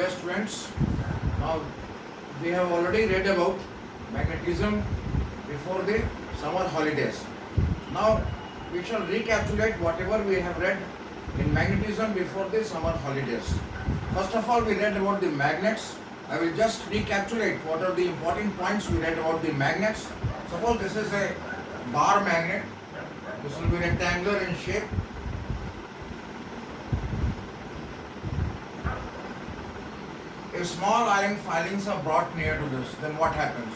Dear students, now we have already read about magnetism before the summer holidays. Now we shall recapitulate whatever we have read in magnetism before the summer holidays. First of all, we read about the magnets. I will just recapitulate what are the important points we read about the magnets. Suppose this is a bar magnet. This will be rectangular in shape. If small iron filings are brought near to this, then what happens?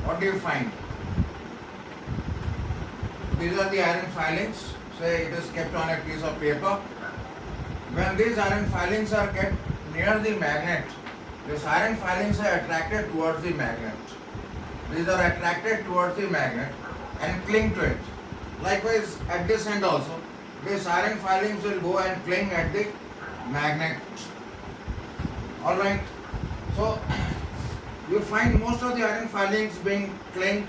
What do you find? These are the iron filings. Say it is kept on a piece of paper. When these iron filings are kept near the magnet, these iron filings are attracted towards the magnet. These are attracted towards the magnet and cling to it. Likewise, at this end also, these iron filings will go and cling at the magnet. Alright, so you find most of the iron filings being clinged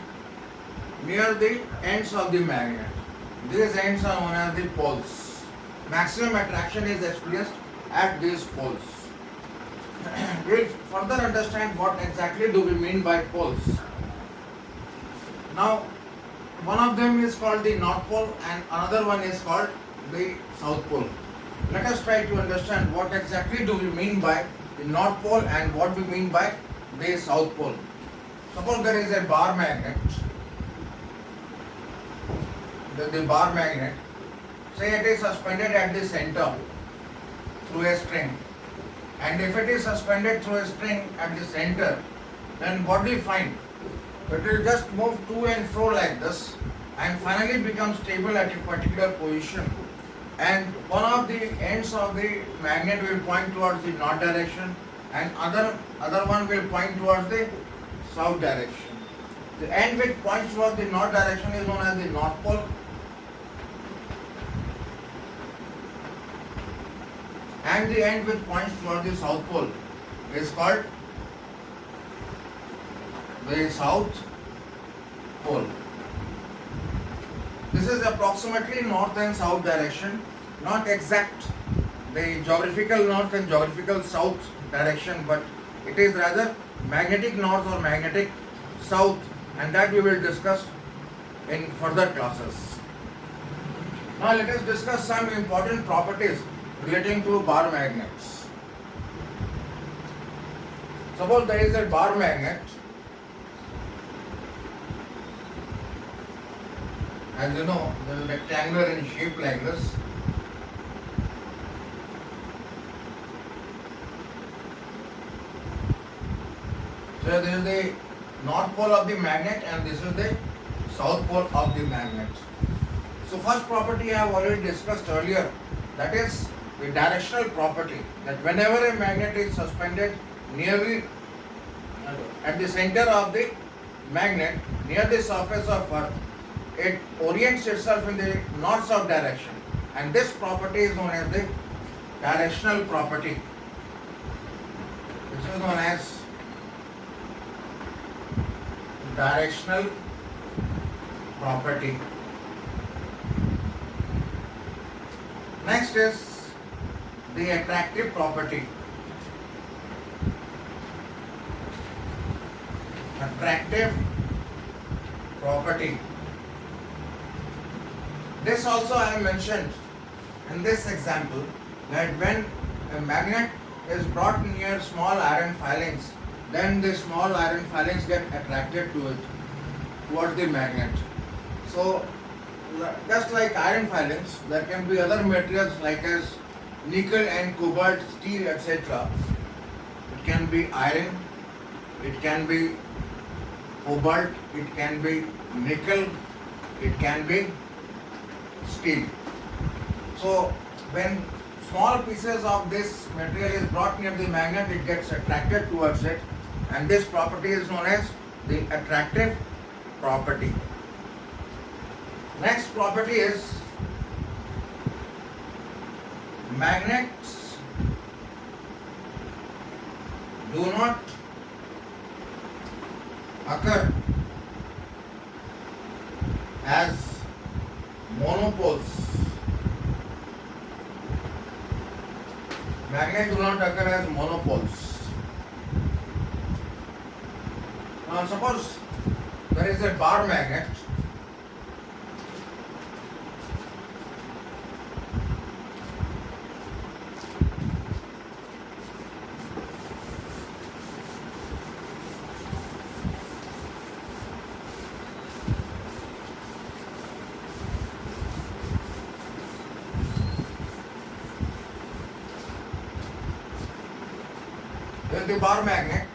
near the ends of the magnet. These ends are known as the poles. Maximum attraction is experienced at these poles. We will further understand what exactly do we mean by poles. Now, one of them is called the North Pole and another one is called the South Pole. Let us try to understand what exactly do we mean by the North Pole and what we mean by the South Pole. Suppose there is a bar magnet. The bar magnet, say it is suspended at the center through a string. And if it is suspended through a string at the center, then what do you find? It will just move to and fro like this and finally become stable at a particular position. And one of the ends of the magnet will point towards the north direction and other one will point towards the south direction. The end which points towards the north direction is known as the North Pole. And the end which points towards the South Pole is called the South Pole. This is approximately north and south direction, not exact the geographical north and geographical south direction, but it is rather magnetic north or magnetic south, and that we will discuss in further classes. Now let us discuss some important properties relating to bar magnets. Suppose there is a bar magnet. As you know, it is rectangular in shape like this. So this is the north pole of the magnet and this is the south pole of the magnet. So first property I have already discussed earlier, that is the directional property, that whenever a magnet is suspended nearly at the center of the magnet near the surface of earth, it orients itself in the north-south direction, and this property is known as the directional property. This is known as directional property. Next is the attractive property. Attractive property. This also I have mentioned in this example, that when a magnet is brought near small iron filings, then the small iron filings get attracted to it, towards the magnet. So just like iron filings, there can be other materials like as nickel and cobalt, steel, etc. It can be iron, it can be cobalt, it can be nickel, it can be steel. So when small pieces of this material is brought near the magnet, it gets attracted towards it, and this property is known as the attractive property. Next property is magnets do not occur as monopoles. Magnets do not occur as monopoles. Now suppose there is a bar magnet. There is the bar magnet.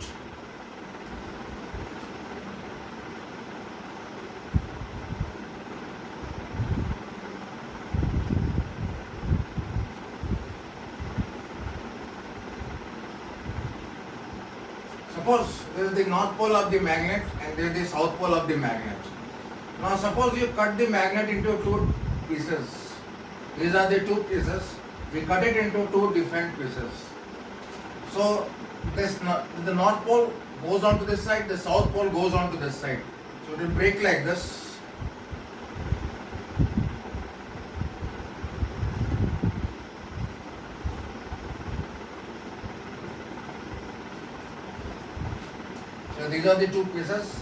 Suppose this is the north pole of the magnet and this is the south pole of the magnet. Now suppose you cut the magnet into two pieces. These are the two pieces. We cut it into two different pieces. So the north pole goes on to this side, the south pole goes on to this side. So it will break like this. So these are the two pieces.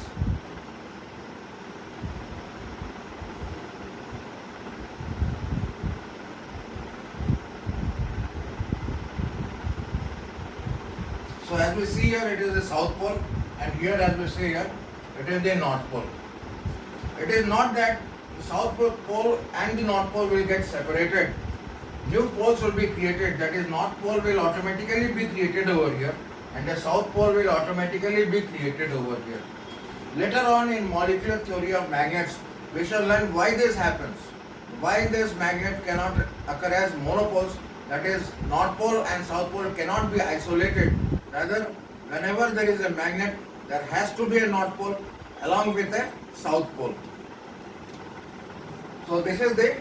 So as we see here, it is the south pole, and here as we see here, it is the north pole. It is not that the south pole and the north pole will get separated. New poles will be created, that is north pole will automatically be created over here and the south pole will automatically be created over here. Later on in molecular theory of magnets, we shall learn why this happens. Why this magnet cannot occur as monopoles, that is north pole and south pole cannot be isolated. Rather, whenever there is a magnet, there has to be a north pole along with a south pole. So this is the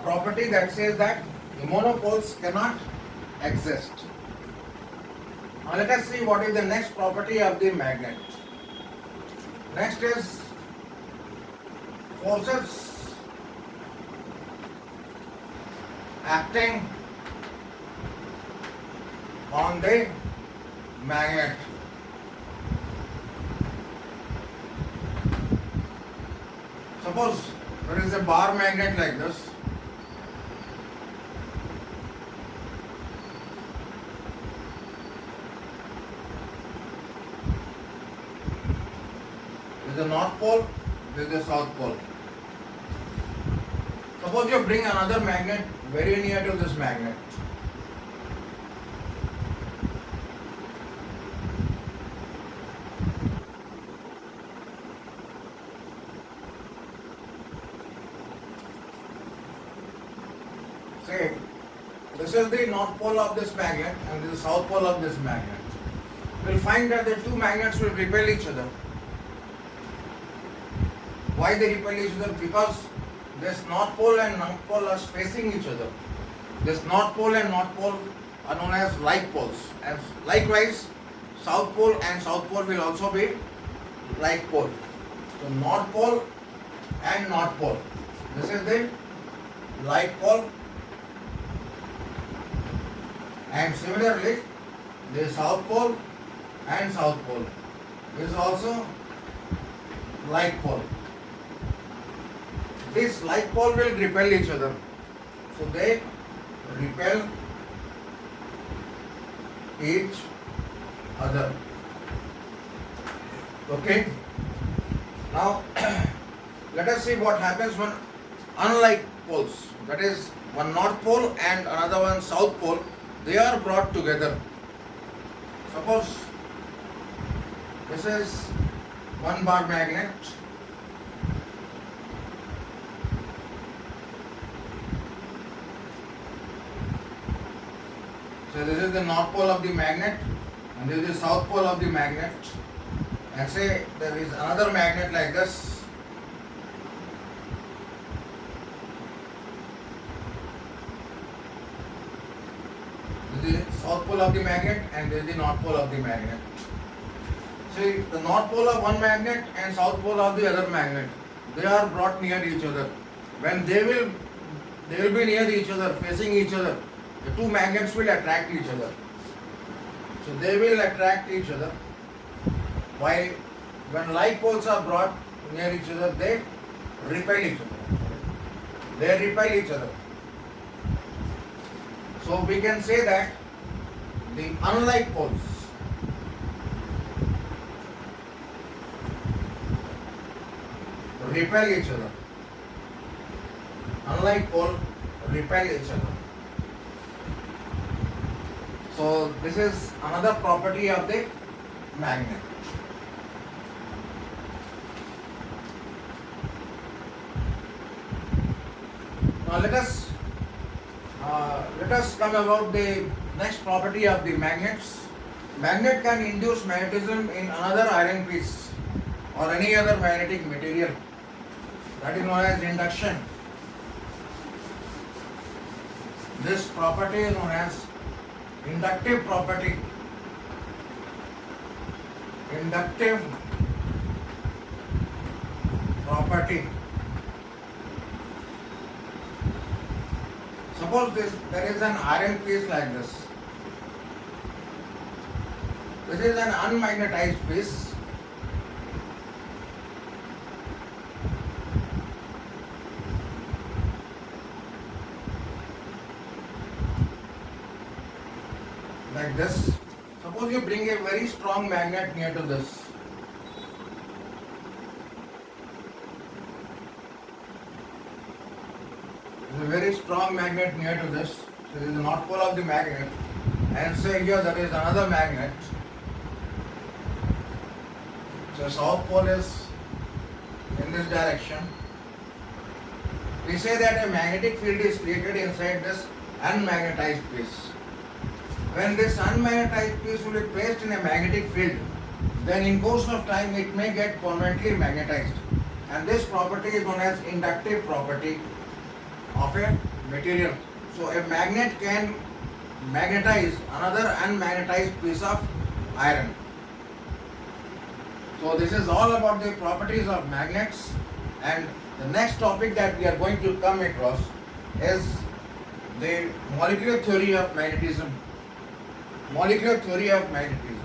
property that says that the monopoles cannot exist. Now let us see what is the next property of the magnet. Next is forces acting on the magnet. Suppose there is a bar magnet like this. This is the north pole, this is the south pole. Suppose you bring another magnet very near to this magnet. Say, this is the north pole of this magnet and this is the south pole of this magnet. We will find that the two magnets will repel each other. Why they repel each other? Because this north pole and north pole are facing each other. This north pole and north pole are known as like poles. And likewise, south pole and south pole will also be like pole. So north pole and north pole. This is the like pole. And similarly, the south pole and south pole is also like pole. This like pole will repel each other. So they repel each other. Okay. Now let us see what happens when unlike poles, that is one north pole and another one south pole, they are brought together. Suppose this is one bar magnet. So this is the north pole of the magnet and this is the south pole of the magnet. And say there is another magnet like this. This is the south pole of the magnet and this is the north pole of the magnet. See, the north pole of one magnet and south pole of the other magnet, they are brought near each other. When they will be near each other, facing each other, The two magnets will attract each other. So they will attract each other. While when like poles are brought near each other, they repel each other. They repel each other. So we can say that the unlike poles repel each other. Unlike pole repel each other. So this is another property of the magnet. Now let us come about the next property of the magnets. Magnet can induce magnetism in another iron piece or any other magnetic material. That is known as induction. This property is known as inductive property. Inductive property. Suppose there is an iron piece like this. This is an unmagnetized piece. Like this. Suppose you bring a very strong magnet near to this. A very strong magnet near to this. So this is the north pole of the magnet. And say here there is another magnet. So south pole is in this direction. We say that a magnetic field is created inside this unmagnetized piece. When this unmagnetized piece will be placed in a magnetic field, then in course of time it may get permanently magnetized. And this property is known as inductive property of a material. So a magnet can magnetize another unmagnetized piece of iron. So this is all about the properties of magnets, and the next topic that we are going to come across is the molecular theory of magnetism. Molecular theory of magnetism.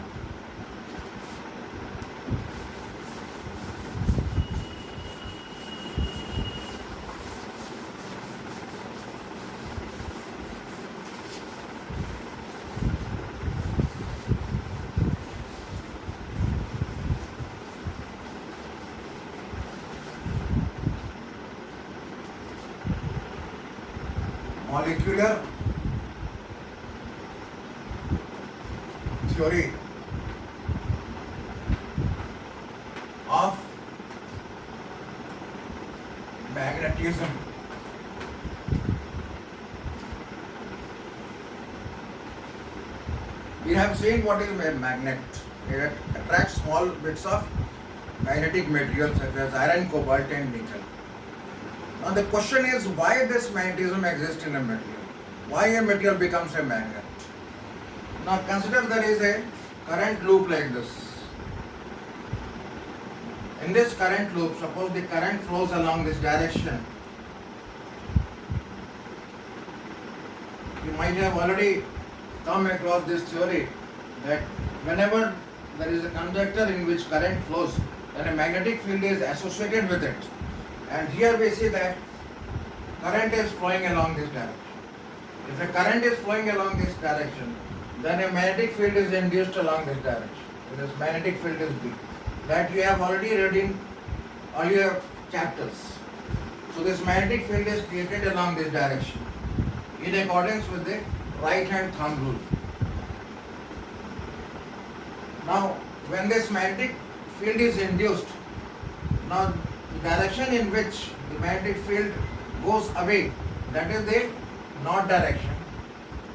Molecular theory of magnetism. We have seen what is a magnet. It attracts small bits of magnetic material such as iron, cobalt and nickel. Now the question is, why this magnetism exists in a material? Why a material becomes a magnet? Now consider there is a current loop like this. In this current loop, suppose the current flows along this direction. You might have already come across this theory that whenever there is a conductor in which current flows, then a magnetic field is associated with it. And here we see that current is flowing along this direction. If a current is flowing along this direction, then a magnetic field is induced along this direction. So this magnetic field is B. That you have already read in earlier chapters. So this magnetic field is created along this direction in accordance with the right hand thumb rule. Now when this magnetic field is induced, now the direction in which the magnetic field goes away, that is the north direction,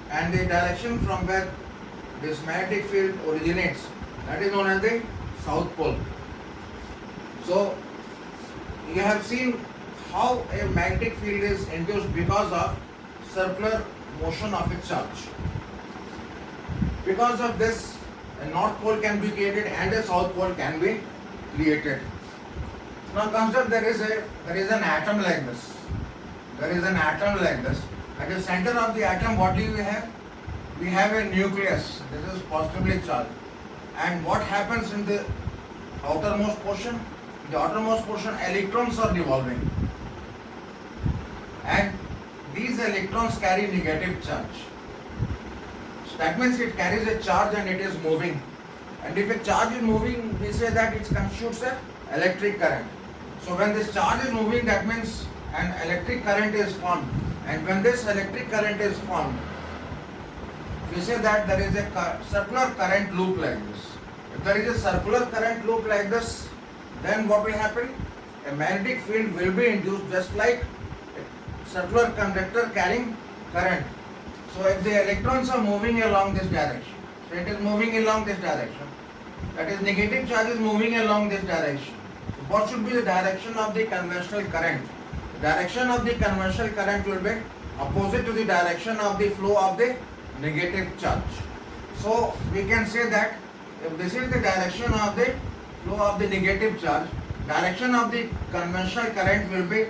and the direction from where this magnetic field originates, that is known as the south pole. So you have seen how a magnetic field is induced because of circular motion of a charge. Because of this, a north pole can be created and a south pole can be created. Now consider there is an atom like this. There is an atom like this, At the center of the atom, what do we have? We have a nucleus. This is positively charged. And what happens in the outermost portion? In the outermost portion, electrons are revolving. And these electrons carry negative charge. So that means it carries a charge and it is moving. And if a charge is moving, we say that it constitutes an electric current. So when this charge is moving, that means an electric current is formed. And when this electric current is formed, we say that there is a circular current loop like this. If there is a circular current loop like this, then what will happen? A magnetic field will be induced just like a circular conductor carrying current. So if the electrons are moving along this direction, so it is moving along this direction, that is negative charge is moving along this direction. So what should be the direction of the conventional current? The direction of the conventional current will be opposite to the direction of the flow of the negative charge. So we can say that if this is the direction of the flow of the negative charge, direction of the conventional current will be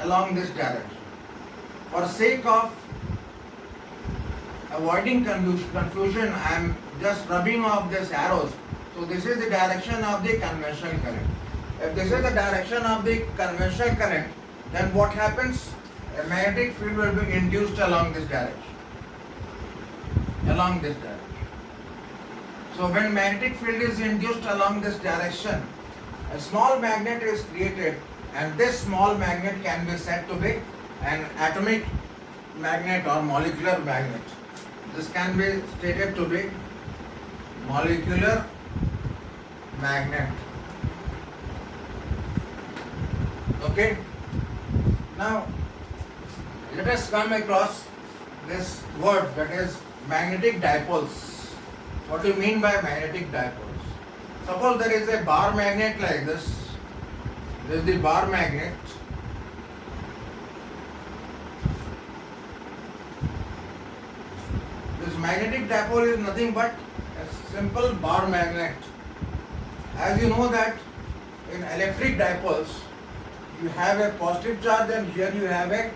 along this direction. For sake of avoiding confusion, I am just rubbing off these arrows. So this is the direction of the conventional current. If this is the direction of the conventional current, then what happens? A magnetic field will be induced along this direction. Along this direction. So when magnetic field is induced along this direction, a small magnet is created, and this small magnet can be said to be an atomic magnet or molecular magnet. This can be stated to be molecular magnet. Okay. Now let us come across this word, that is magnetic dipoles. What do you mean by magnetic dipoles? Suppose there is a bar magnet like this. This is the bar magnet. This magnetic dipole is nothing but a simple bar magnet. As you know that in electric dipoles, you have a positive charge and here you have a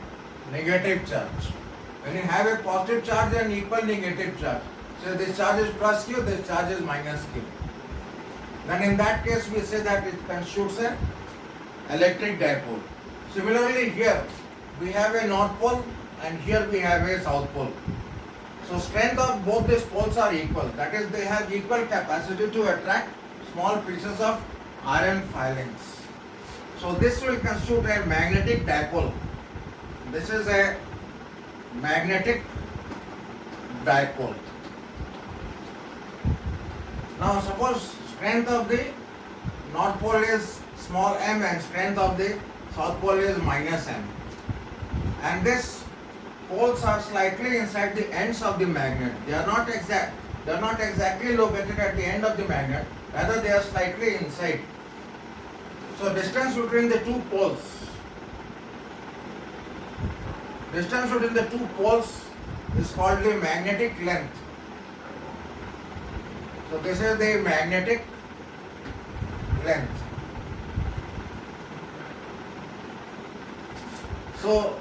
negative charge. When you have a positive charge and equal negative charge, so this charge is plus Q, this charge is minus Q. Then in that case we say that it constitutes an electric dipole. Similarly here we have a north pole and here we have a south pole. So strength of both these poles are equal. That is, they have equal capacity to attract small pieces of iron filings. So this will constitute a magnetic dipole. This is a magnetic dipole. Now suppose strength of the north pole is small m and strength of the south pole is minus m. And these poles are slightly inside the ends of the magnet. They are not exactly located at the end of the magnet, rather they are slightly inside. So distance between the two poles is called the magnetic length. So this is the magnetic length. So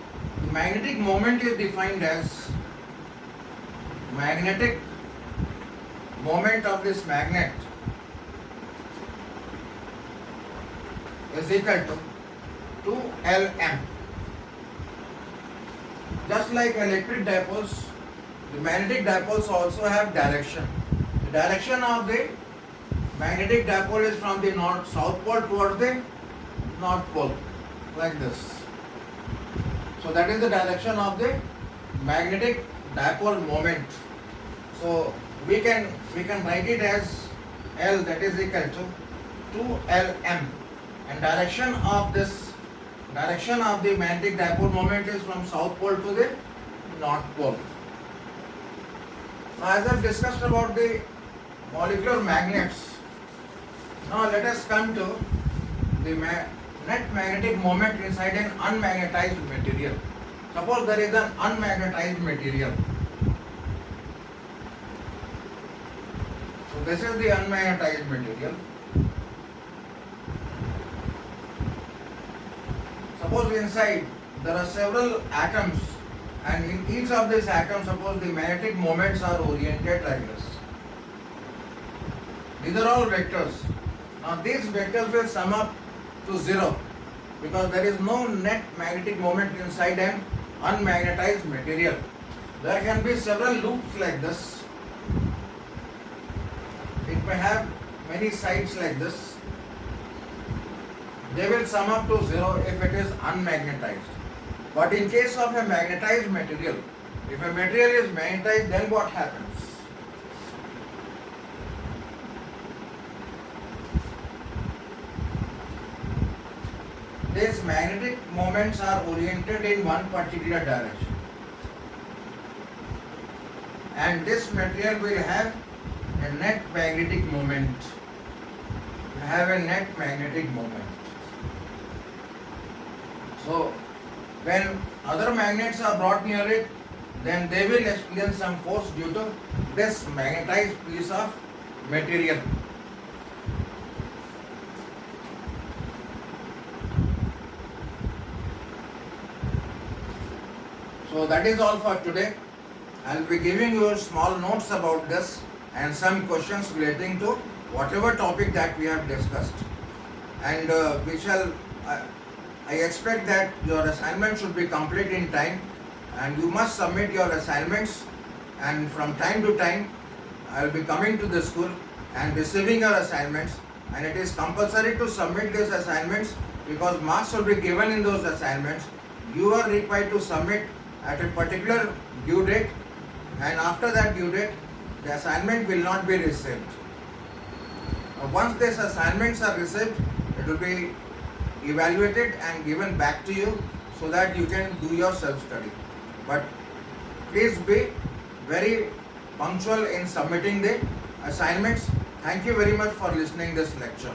magnetic moment is defined as magnetic moment of this magnet is equal to 2Lm. Just like electric dipoles, the magnetic dipoles also have direction. The direction of the magnetic dipole is from the south pole towards the north pole, like this. So that is the direction of the magnetic dipole moment. So we can write it as L, that is equal to 2Lm, and direction of the magnetic dipole moment is from south pole to the north pole. Now as I have discussed about the molecular magnets, now let us come to the net magnetic moment inside an unmagnetized material. Suppose there is an unmagnetized material. So this is the unmagnetized material. Suppose inside there are several atoms And in each of these atoms, suppose the magnetic moments are oriented like this. These are all vectors. Now these vectors will sum up to 0 because there is no net magnetic moment inside an unmagnetized material. There can be several loops like this. It may have many sides like this. They will sum up to 0 if it is unmagnetized. But in case of a magnetized material, if a material is magnetized, then what happens? These magnetic moments are oriented in one particular direction. And this material will have a net magnetic moment. Will have a net magnetic moment. So, when other magnets are brought near it, then they will experience some force due to this magnetized piece of material. So that is all for today. I will be giving you small notes about this and some questions relating to whatever topic that we have discussed. And I expect that your assignment should be complete in time, and you must submit your assignments, and from time to time I will be coming to the school and receiving your assignments, and it is compulsory to submit these assignments because marks will be given in those assignments. You are required to submit at a particular due date, and after that due date the assignment will not be received. Once these assignments are received, it will be evaluated and given back to you so that you can do your self-study. But please be very punctual in submitting the assignments. Thank you very much for listening this lecture.